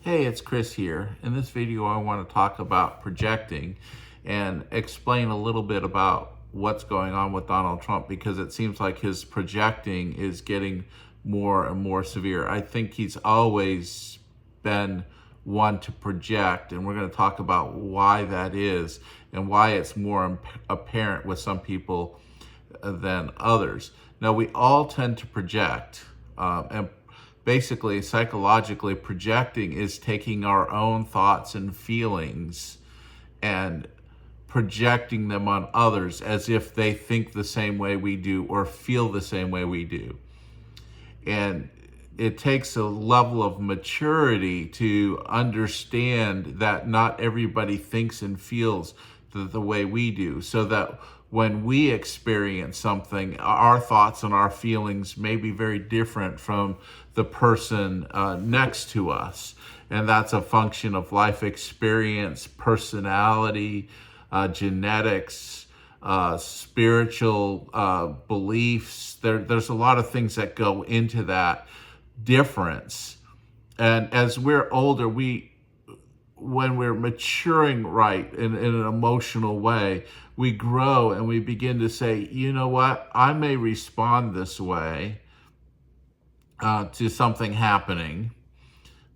Hey, it's Chris here. In this video, I want to talk about projecting and explain a little bit about what's going on with Donald Trump because it seems like his projecting is getting more and more severe. I think he's always been one to project, and we're going to talk about why that is and why it's more apparent with some people than others. Now, we all tend to project, and basically, psychologically, projecting is taking our own thoughts and feelings and projecting them on others as if they think the same way we do or feel the same way we do. And it takes a level of maturity to understand that not everybody thinks and feels the way we do, so that when we experience something, our thoughts and our feelings may be very different from the person next to us. And that's a function of life experience, personality, genetics, spiritual beliefs. There's a lot of things that go into that difference. And as we're older, when we're maturing right in an emotional way, we grow and we begin to say, you know what, I may respond this way to something happening,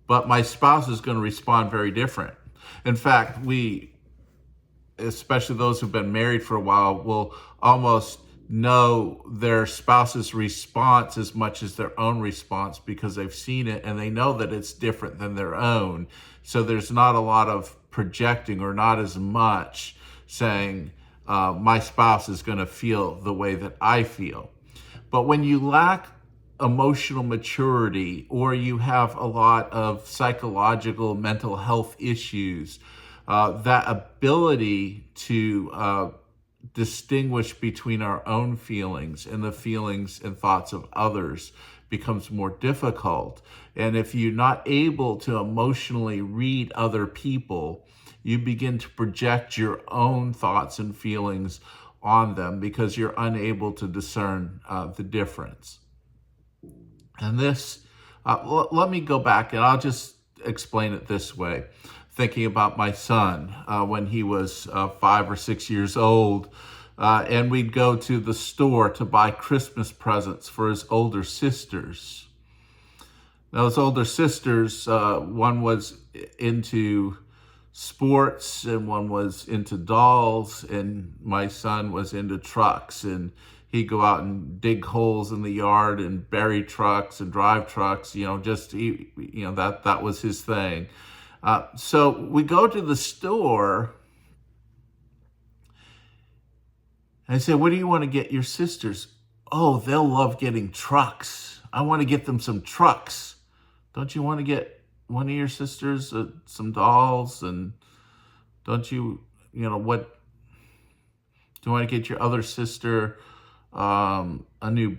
but my spouse is going to respond very different. In fact, especially those who've been married for a while, will almost know their spouse's response as much as their own response because they've seen it and they know that it's different than their own. So there's not a lot of projecting, or not as much saying, my spouse is going to feel the way that I feel. But when you lack emotional maturity, or you have a lot of psychological mental health issues, that ability to distinguish between our own feelings and the feelings and thoughts of others becomes more difficult. And if you're not able to emotionally read other people, you begin to project your own thoughts and feelings on them because you're unable to discern the difference. And this, let me go back and I'll just explain it this way. Thinking about my son when he was 5 or 6 years old, and we'd go to the store to buy Christmas presents for his older sisters. Now, his older sisters, one was into sports and one was into dolls, and my son was into trucks, and he'd go out and dig holes in the yard and bury trucks and drive trucks, that was his thing. So we go to the store and I say, what do you want to get your sisters? Oh, they'll love getting trucks. I want to get them some trucks. Don't you want to get one of your sisters some dolls? And don't you, what, do you want to get your other sister a new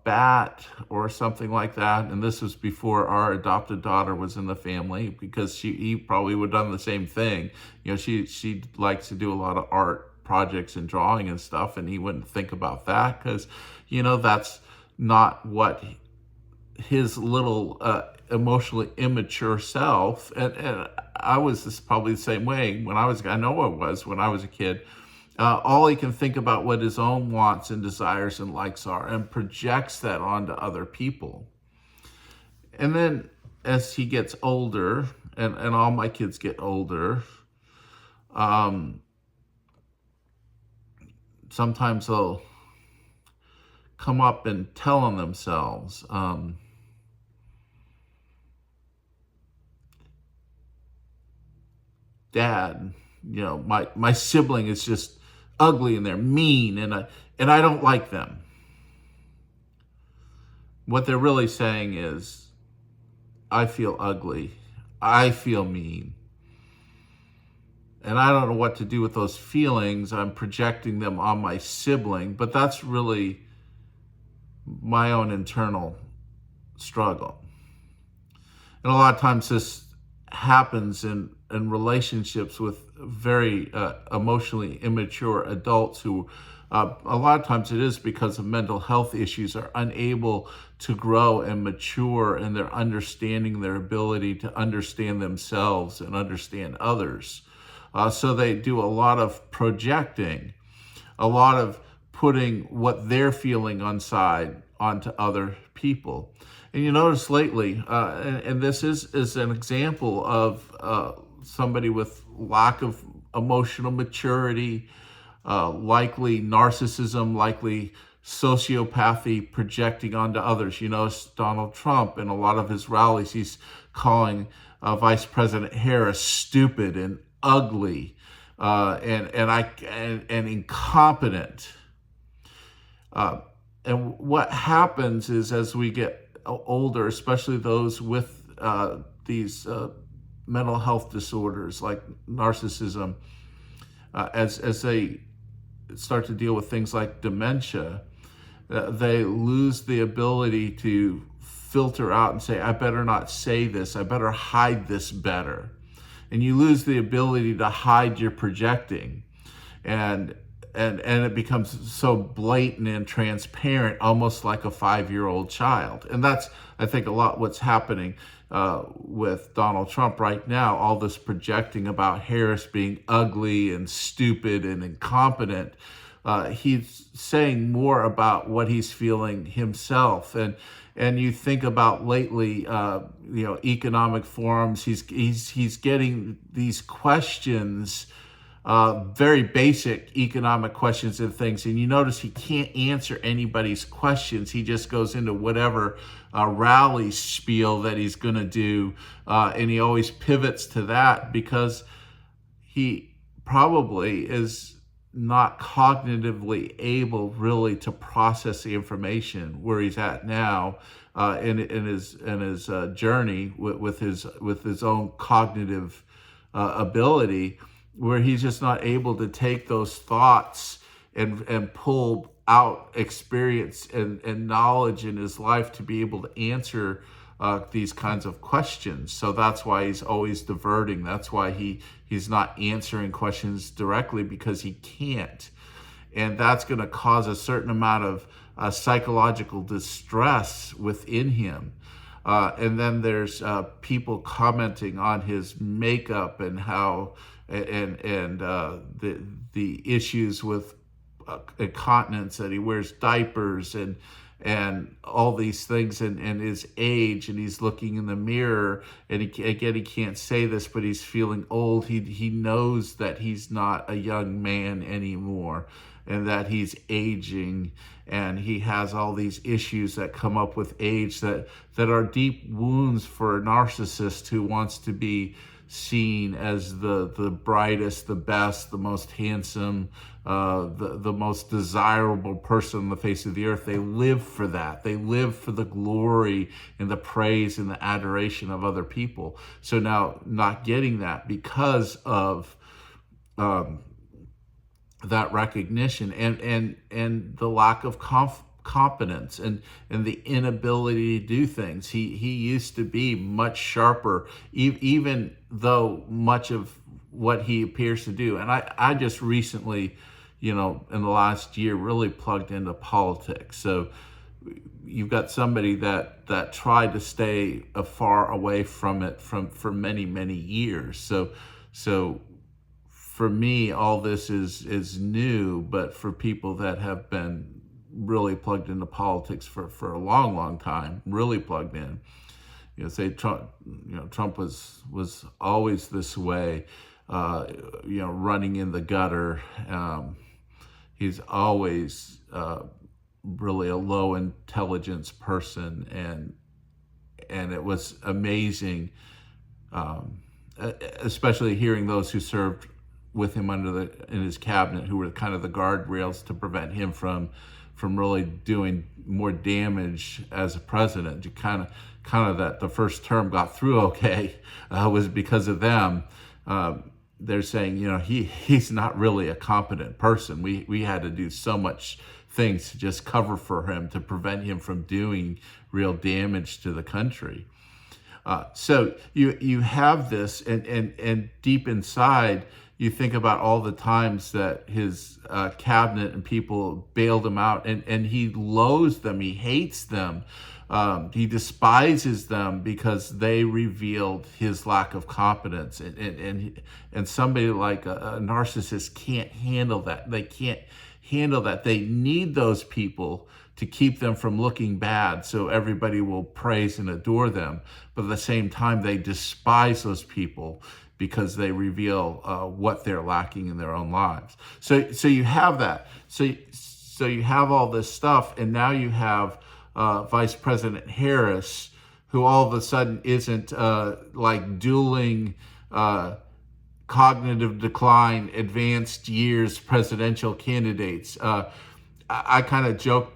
bat or something like that? And this was before our adopted daughter was in the family, because he probably would have done the same thing. She likes to do a lot of art projects and drawing and stuff, and he wouldn't think about that because that's not what his little emotionally immature self, and I was probably the same way when I was a kid. All he can think about what his own wants and desires and likes are, and projects that onto other people. And then as he gets older, and all my kids get older, sometimes they'll come up and tell on themselves. Dad, my sibling is just ugly and they're mean, and I don't like them. What they're really saying is, I feel ugly, I feel mean, and I don't know what to do with those feelings. I'm projecting them on my sibling, but that's really my own internal struggle. And a lot of times this happens in relationships with very emotionally immature adults who A lot of times it is because of mental health issues, are unable to grow and mature in their understanding, their ability to understand themselves and understand others. So they do a lot of projecting, a lot of putting what they're feeling onto other people. And you notice lately, and this is an example of somebody with lack of emotional maturity, likely narcissism, likely sociopathy projecting onto others. You notice Donald Trump in a lot of his rallies, he's calling Vice President Harris stupid and ugly and incompetent. And what happens is, as we get older, especially those with these mental health disorders like narcissism, as they start to deal with things like dementia, they lose the ability to filter out and say, I better not say this, I better hide this better. And you lose the ability to hide your projecting. And it becomes so blatant and transparent, almost like a 5-year-old child. And that's, I think, a lot what's happening with Donald Trump right now. All this projecting about Harris being ugly and stupid and incompetent. He's saying more about what he's feeling himself. And you think about lately, economic forums. He's getting these questions, very basic economic questions and things. And you notice he can't answer anybody's questions. He just goes into whatever rally spiel that he's going to do. And he always pivots to that because he probably is not cognitively able really to process the information where he's at now in his journey with his own cognitive ability, where he's just not able to take those thoughts and pull out experience and knowledge in his life to be able to answer these kinds of questions. So that's why he's always diverting. That's why he's not answering questions directly, because he can't. And that's going to cause a certain amount of psychological distress within him. And then there's people commenting on his makeup and how and the issues with incontinence, that he wears diapers and all these things, and his age, and he's looking in the mirror, and he can't say this, but he's feeling old. He knows that he's not a young man anymore, and that he's aging, and he has all these issues that come up with age that are deep wounds for a narcissist who wants to be seen as the brightest, the best, the most handsome, the most desirable person on the face of the earth. They live for that. They live for the glory and the praise and the adoration of other people. So now, not getting that because of that recognition and the lack of competence and the inability to do things. He used to be much sharper, even though much of what he appears to do. And I just recently, in the last year, really plugged into politics. So you've got somebody that tried to stay far away from it for many, many years. So for me, all this is new, but for people that have been really plugged into politics for a long, long time, really plugged in, say Trump, Trump was always this way, running in the gutter. He's always really a low intelligence person, and it was amazing, especially hearing those who served with him in his cabinet, who were kind of the guardrails to prevent him from really doing more damage as a president. You kind of that the first term got through okay was because of them. They're saying, he's not really a competent person. We had to do so much things to just cover for him, to prevent him from doing real damage to the country. So you have this, and deep inside, you think about all the times that his cabinet and people bailed him out, and he loathes them, he hates them, he despises them because they revealed his lack of competence, and somebody like a narcissist can't handle that. They can't handle that. They need those people to keep them from looking bad, so everybody will praise and adore them. But at the same time, they despise those people because they reveal what they're lacking in their own lives. So you have that. So you have all this stuff, and now you have Vice President Harris, who all of a sudden isn't like dueling cognitive decline, advanced years presidential candidates. I kind of joke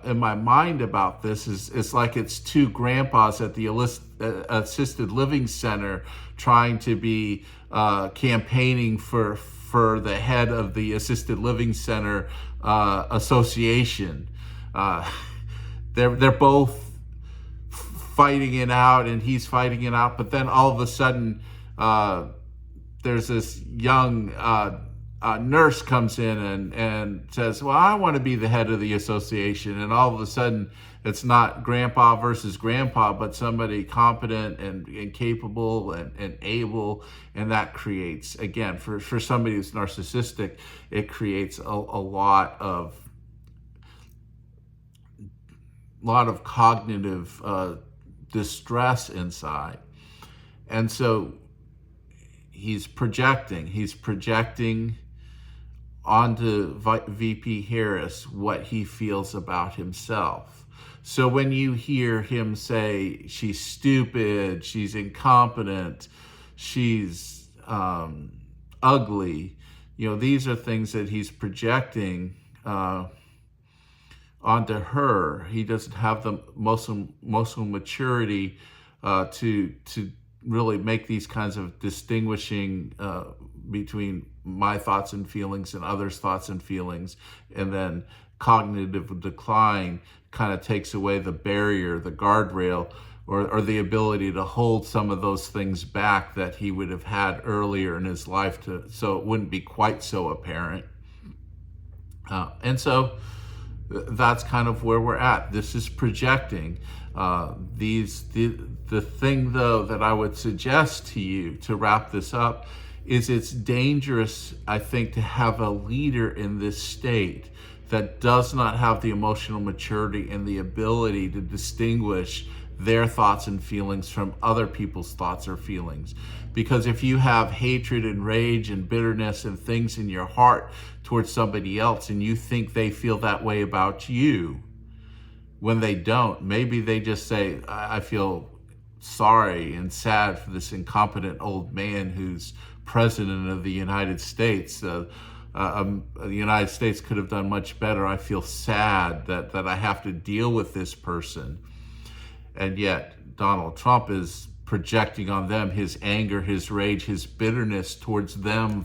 in my mind about this. It's like it's two grandpas at the assisted living center trying to be campaigning for the head of the assisted living center association. They're both fighting it out, and he's fighting it out, but then all of a sudden there's this young nurse comes in and says, well, I want to be the head of the association. And all of a sudden, it's not grandpa versus grandpa, but somebody competent and capable and able. And that creates, again, for somebody who's narcissistic, it creates a lot of cognitive distress inside. And so he's projecting onto VP Harris what he feels about himself. So when you hear him say she's stupid, she's incompetent, she's ugly, these are things that he's projecting onto her. He doesn't have the emotional maturity to really make these kinds of distinguishing between my thoughts and feelings and others' thoughts and feelings. And then cognitive decline kind of takes away the barrier, the guardrail, or the ability to hold some of those things back that he would have had earlier in his life, so it wouldn't be quite so apparent. And so that's kind of where we're at. This is projecting. The thing, though, that I would suggest to you to wrap this up is it's dangerous, I think, to have a leader in this state that does not have the emotional maturity and the ability to distinguish their thoughts and feelings from other people's thoughts or feelings. Because if you have hatred and rage and bitterness and things in your heart towards somebody else, and you think they feel that way about you, when they don't, maybe they just say, I feel sorry and sad for this incompetent old man who's president of the United States. The United States could have done much better. I feel sad that I have to deal with this person. And yet Donald Trump is projecting on them his anger, his rage, his bitterness towards them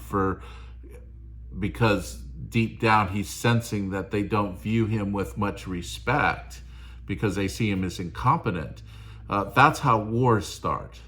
because deep down he's sensing that they don't view him with much respect because they see him as incompetent. That's how wars start.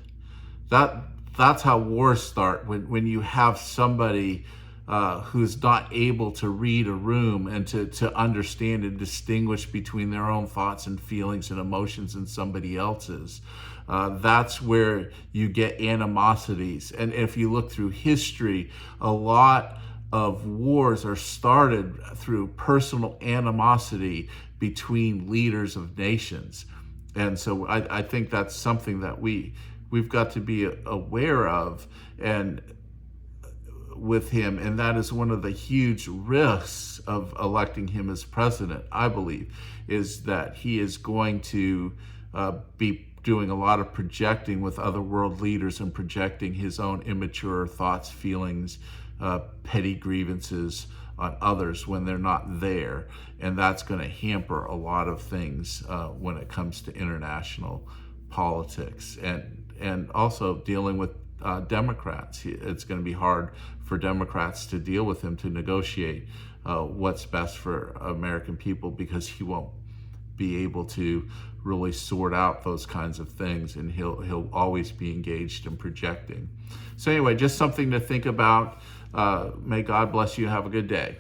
That's how wars start, when you have somebody who's not able to read a room and to understand and distinguish between their own thoughts and feelings and emotions and somebody else's. That's where you get animosities. And if you look through history, a lot of wars are started through personal animosity between leaders of nations. And so I think that's something that we've got to be aware of and with him, and that is one of the huge risks of electing him as president, I believe, is that he is going to be doing a lot of projecting with other world leaders and projecting his own immature thoughts, feelings, petty grievances on others when they're not there. And that's going to hamper a lot of things when it comes to international politics and also dealing with Democrats. It's going to be hard for Democrats to deal with him, to negotiate what's best for American people, because he won't be able to really sort out those kinds of things, and he'll always be engaged in projecting. So anyway, just something to think about. May God bless you. Have a good day.